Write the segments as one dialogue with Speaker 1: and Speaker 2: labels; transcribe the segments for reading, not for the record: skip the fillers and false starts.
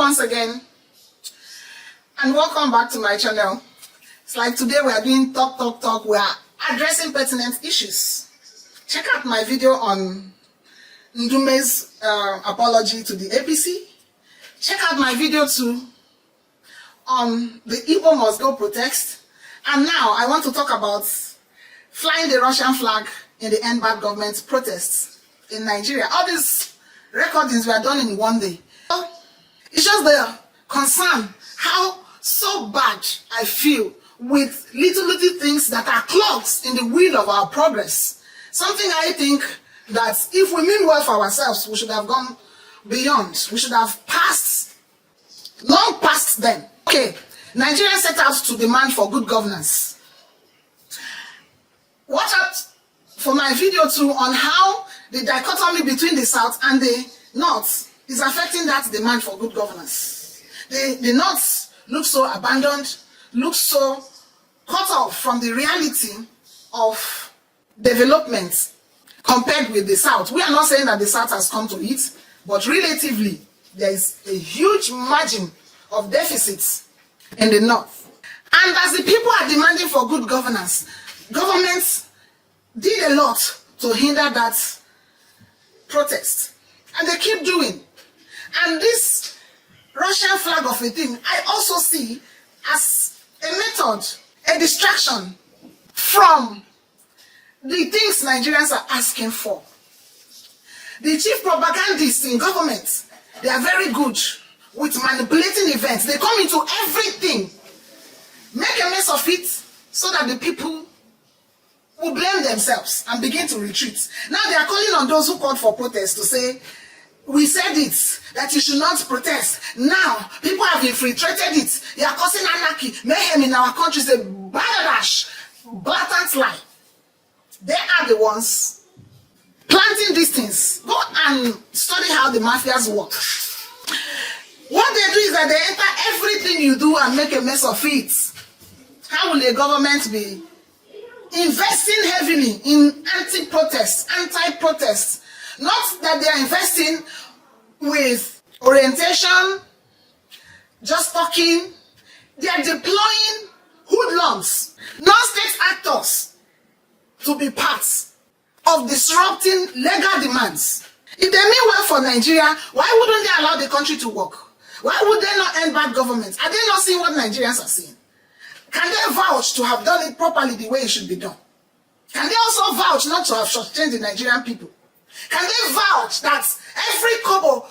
Speaker 1: once again, and welcome back to my channel. It's like today we are doing talk. We are addressing pertinent issues. Check out my video on Ndume's apology to the APC. Check out my video too on the Igbo must go protest. And now I want to talk about flying the Russian flag in the End Bad Government protests in Nigeria. All these recordings were done in one day. It's just the concern how so bad I feel with little things that are clogs in the wheel of our progress. Something I think that if we mean well for ourselves, we should have gone beyond. We should have passed, long past them. Okay, Nigeria set out to demand for good governance. Watch out for my video too on how the dichotomy between the South and the North is affecting that demand for good governance. The North looks so abandoned, looks so cut off from the reality of development compared with the South. We are not saying that the South has come to it, but relatively there is a huge margin of deficits in the North. And as the people are demanding for good governance, governments did a lot to hinder that protest. And they keep doing. And this Russian flag of a thing, I also see as a method, a distraction from the things Nigerians are asking for. The chief propagandists in government, they are very good with manipulating events. They come into everything, make a mess of it, so that the people will blame themselves and begin to retreat. Now they are calling on those who called for protest to say, we said it, that you should not protest. Now, people have infiltrated it. They are causing anarchy, mayhem in our country. It's a blatant lie. They are the ones planting these things. Go and study how the mafias work. What they do is that they enter everything you do and make a mess of it. How will a government be investing heavily in anti-protests, anti-protests? Not that they are investing with orientation, just talking. They are deploying hoodlums, non-state actors, to be parts of disrupting legal demands. If they mean well for Nigeria, why wouldn't they allow the country to work? Why would they not end bad government? Are they not seeing what Nigerians are seeing? Can they vouch to have done it properly the way it should be done? Can they also vouch not to have shortchanged the Nigerian people? Can they vouch that every kobo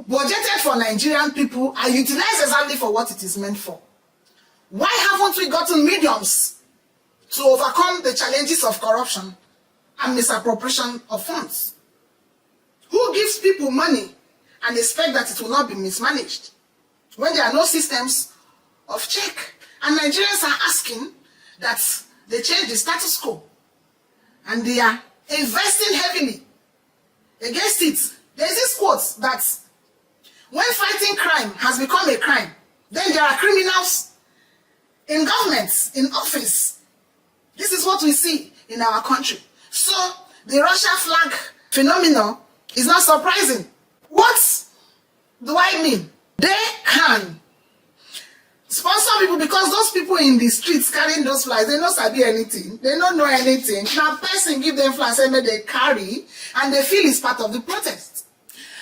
Speaker 1: budgeted for Nigerian people are utilized exactly for what it is meant for? Why haven't we gotten mediums to overcome the challenges of corruption and misappropriation of funds? Who gives people money and expect that it will not be mismanaged when there are no systems of check? And Nigerians are asking that they change the status quo, and they are investing heavily against it. There's this quote that when fighting crime has become a crime, then there are criminals in government, in office. This is what we see in our country. So the Russian flag phenomenon is not surprising. What do I mean? They can sponsor people because those people in the streets carrying those flags, they don't sabi anything. They don't know anything. Now person give them flags and they carry and they feel it's part of the protest.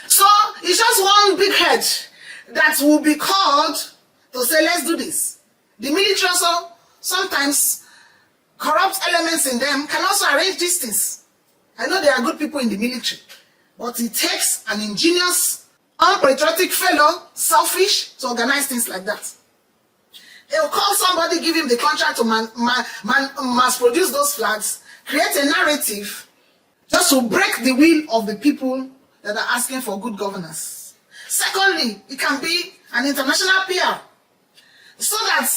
Speaker 1: So it's just one big head that will be called to say, let's do this. The military also, sometimes corrupt elements in them can also arrange these things. I know there are good people in the military, but it takes an ingenious, unpatriotic fellow, selfish, to organize things like that. They will call somebody, give him the contract to mass produce those flags, create a narrative just to break the will of the people that are asking for good governance. Secondly, it can be an international PR, so that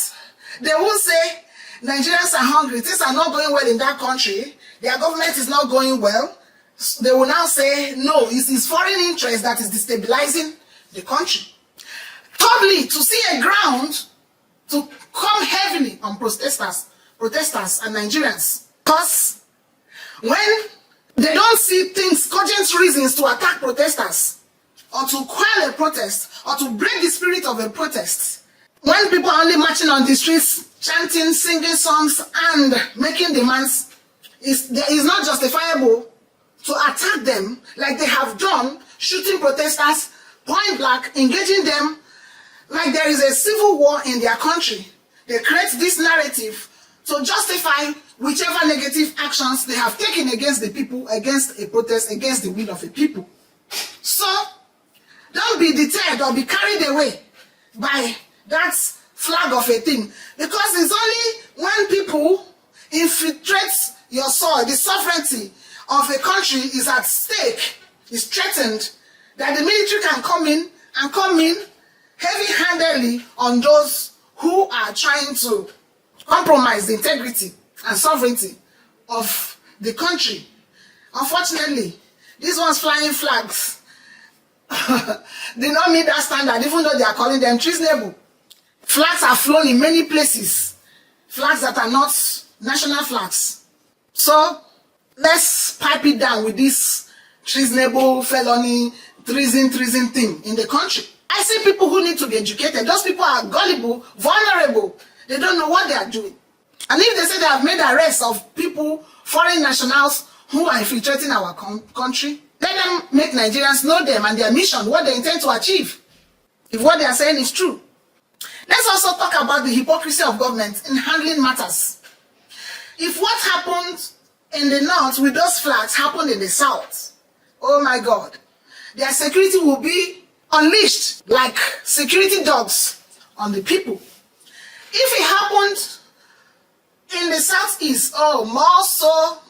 Speaker 1: they won't say Nigerians are hungry, things are not going well in that country, their government is not going well. They will now say, no, it's foreign interest that is destabilizing the country. Thirdly, to see a ground to come heavily on protesters and Nigerians. Because when they don't see things, cogent reasons to attack protesters, or to quell a protest or to break the spirit of a protest. When people are only marching on the streets, chanting, singing songs, and making demands, it is not justifiable to attack them like they have done, shooting protesters point blank, engaging them like there is a civil war in their country. They create this narrative to justify whichever negative actions they have taken against the people, against a protest, against the will of the people. So, don't be deterred or be carried away by that flag of a thing, because it's only when people infiltrate your soil, the sovereignty of a country is at stake, is threatened, that the military can come in heavy-handedly on those who are trying to compromise the integrity and sovereignty of the country. Unfortunately, these ones flying flags did not meet that standard, even though they are calling them treasonable. Flags are flown in many places, flags that are not national flags. So let's pipe it down with this treasonable, felony, treason thing in the country. I see people who need to be educated. Those people are gullible, vulnerable. They don't know what they are doing. And if they say they have made arrests of people, foreign nationals who are infiltrating our country, let them make Nigerians know them and their mission, what they intend to achieve, if what they are saying is true. Let's also talk about the hypocrisy of government in handling matters. If what happened in the north with those flags happened in the south, oh my God, their security will be unleashed like security dogs on the people. If it happened in the southeast, oh,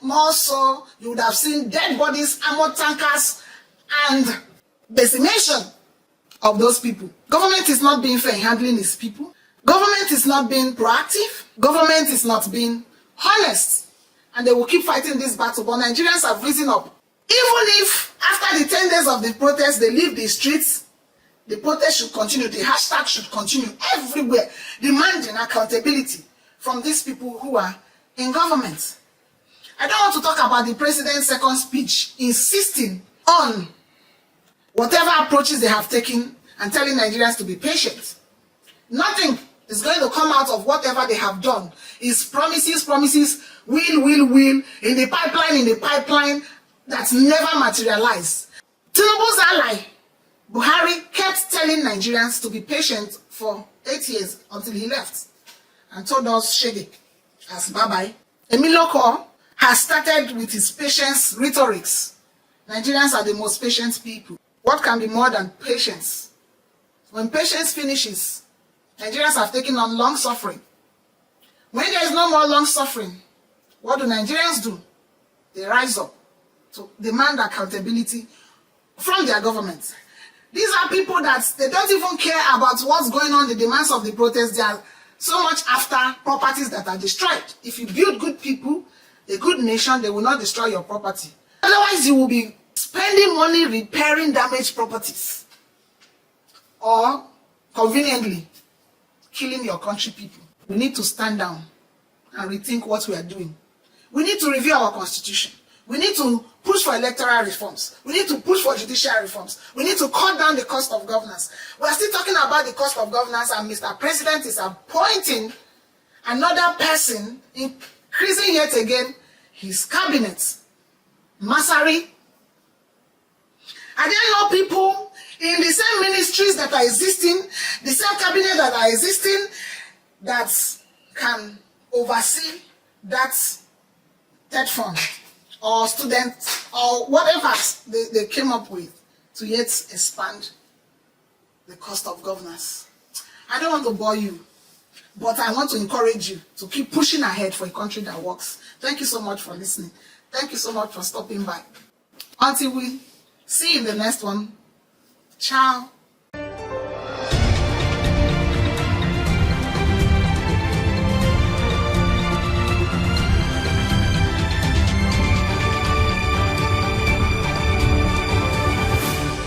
Speaker 1: more so, you would have seen dead bodies, armored tankers, and decimation of those people. Government is not being fair in handling its people. Government is not being proactive. Government is not being honest. And they will keep fighting this battle, but Nigerians have risen up. Even if after the 10 days of the protest, they leave the streets, the protest should continue, the hashtag should continue everywhere, demanding accountability from these people who are in government. I don't want to talk about the president's second speech, insisting on whatever approaches they have taken and telling Nigerians to be patient. Nothing is going to come out of whatever they have done. It's promises, will, in the pipeline, that's never materialized. Tinubu's ally, Buhari, kept telling Nigerians to be patient for 8 years until he left and told us shege as bye-bye. Emiloko has started with his patience rhetorics. Nigerians are the most patient people. What can be more than patience? When patience finishes, Nigerians have taken on long suffering. When there is no more long suffering, what do Nigerians do? They rise up to demand accountability from their government. These are people that they don't even care about what's going on, the demands of the protest. They are so much after properties that are destroyed. If you build good people, a good nation, they will not destroy your property. Otherwise, you will be spending money repairing damaged properties or conveniently killing your country people. We need to stand down and rethink what we are doing. We need to review our constitution. We need to push for electoral reforms. We need to push for judicial reforms. We need to cut down the cost of governance. We are still talking about the cost of governance, and Mr. President is appointing another person, increasing yet again his cabinet. Masari. Are there no people in the same ministries that are existing, the same cabinet that are existing, that can oversee that fund or students or whatever they came up with to yet expand the cost of governance? I don't want to bore you, but I want to encourage you to keep pushing ahead for a country that works. Thank you so much for listening. Thank you so much for stopping by. Until we see you in the next one. Ciao.